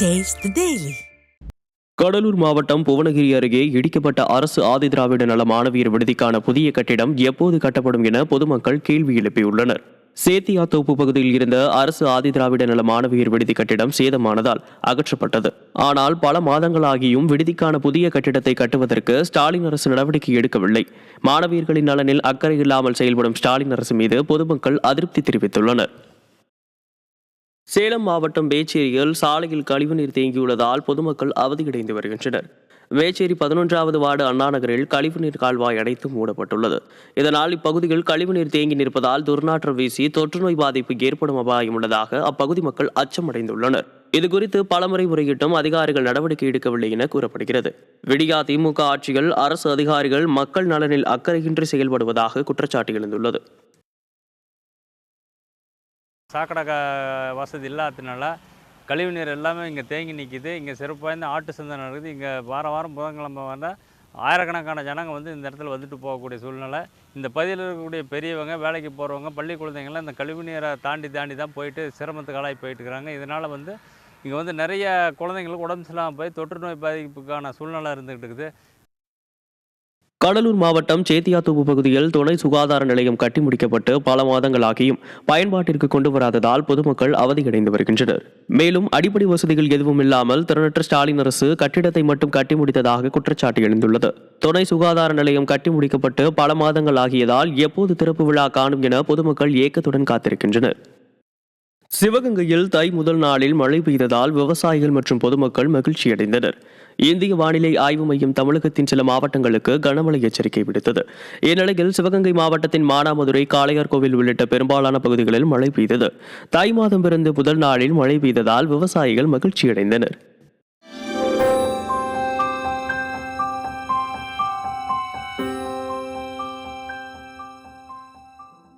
Taste the Daily. Cuddalore மாவட்டம் புவனகிரி அருகே இடிக்கப்பட்ட அரசு ஆதிதிராவிட நல மாணவியர் விடுதிக்கான புதிய கட்டிடம் எப்போது கட்டப்படும் என பொதுமக்கள் கேள்வி எழுப்பியுள்ளனர். சேத்தியாத்தோப்பு பகுதியில் இருந்த அரசு ஆதிதிராவிட நல மாணவியர் விடுதி கட்டிடம் சேதமானதால் அகற்றப்பட்டது. ஆனால் பல மாதங்களாகியும் விடுதிக்கான புதிய கட்டிடத்தை கட்டுவதற்கு ஸ்டாலின் அரசு நடவடிக்கை எடுக்கவில்லை. மாணவியர்களின் நலனில் அக்கறை இல்லாமல் செயல்படும் ஸ்டாலின் அரசு மீது பொதுமக்கள் அதிருப்தி தெரிவித்துள்ளனர். சேலம் மாவட்டம் வேச்சேரியில் சாலையில் கழிவுநீர் தேங்கியுள்ளதால் பொதுமக்கள் அவதியடைந்து வருகின்றனர். வேச்சேரி 11வது வார்டு அண்ணாநகரில் கழிவுநீர் கால்வாய் அடைத்து மூடப்பட்டுள்ளது. இதனால் இப்பகுதியில் கழிவுநீர் தேங்கி நிற்பதால் துர்நாற்றம் வீசி தொற்றுநோய் பாதிப்பு ஏற்படும் அபாயம் உள்ளதாக அப்பகுதி மக்கள் அச்சமடைந்துள்ளனர். இதுகுறித்து பலமுறை முறையிட்டும் அதிகாரிகள் நடவடிக்கை எடுக்கவில்லை என கூறப்படுகிறது. விடியா திமுக ஆட்சியில் அரசு அதிகாரிகள் மக்கள் நலனில் அக்கறையின்றி செயல்படுவதாக குற்றச்சாட்டு எழுந்துள்ளது. சாக்கடை வசதி இல்லாததுனால கழிவுநீர் எல்லாமே இங்கே தேங்கி நிற்கிது. இங்கே சிறப்பு வாய்ந்த ஆட்டு சந்தை நடக்குது. இங்கே வாரம் புதன்கிழமை வந்தால் ஆயிரக்கணக்கான ஜனங்க இந்த இடத்துல வந்துட்டு போகக்கூடிய சூழ்நிலை. இந்த பகுதியில் இருக்கக்கூடிய பெரியவங்க, வேலைக்கு போகிறவங்க, பள்ளி குழந்தைங்கள்லாம் இந்த கழிவுநீரை தாண்டி தான் போயிட்டு சிரமத்துக்கு ஆளாகி போயிட்டு இருக்கிறாங்க. இதனால் இங்கே நிறைய குழந்தைங்களுக்கு உடம்பு சரியில்லாமல் போய் தொற்று நோய் பாதிப்புக்கான சூழ்நிலை இருந்துகிட்டு இருக்குது. கடலூர் மாவட்டம் சேத்தியாத்தோப்பு பகுதியில் துணை சுகாதார நிலையம் கட்டி முடிக்கப்பட்டு பல மாதங்களாகியும் பயன்பாட்டிற்கு கொண்டு வராததால் பொதுமக்கள் அவதியடைந்து வருகின்றனர். மேலும் அடிப்படை வசதிகள் எதுவும் இல்லாமல் திறனற்ற ஸ்டாலின் அரசு கட்டிடத்தை மட்டும் கட்டி முடித்ததாக குற்றச்சாட்டு எழுந்துள்ளது. துணை சுகாதார நிலையம் கட்டி முடிக்கப்பட்டு பல மாதங்கள் ஆகியதால் எப்போது திறப்பு விழா காணும் என பொதுமக்கள் ஏக்கத்துடன் காத்திருக்கின்றனர். சிவகங்கையில் தை முதல் நாளில் மழை பெய்ததால் விவசாயிகள் மற்றும் பொதுமக்கள் மகிழ்ச்சியடைந்தனர். இந்திய வானிலை ஆய்வு மையம் தமிழகத்தின் சில மாவட்டங்களுக்கு கனமழை எச்சரிக்கை விடுத்தது. இந்நிலையில் சிவகங்கை மாவட்டத்தின் மானாமதுரை, காளையார்கோவில் உள்ளிட்ட பெரும்பாலான பகுதிகளில் மழை பெய்தது. தை மாதம் பிறந்த முதல் நாளில் மழை பெய்ததால் விவசாயிகள் மகிழ்ச்சியடைந்தனர்.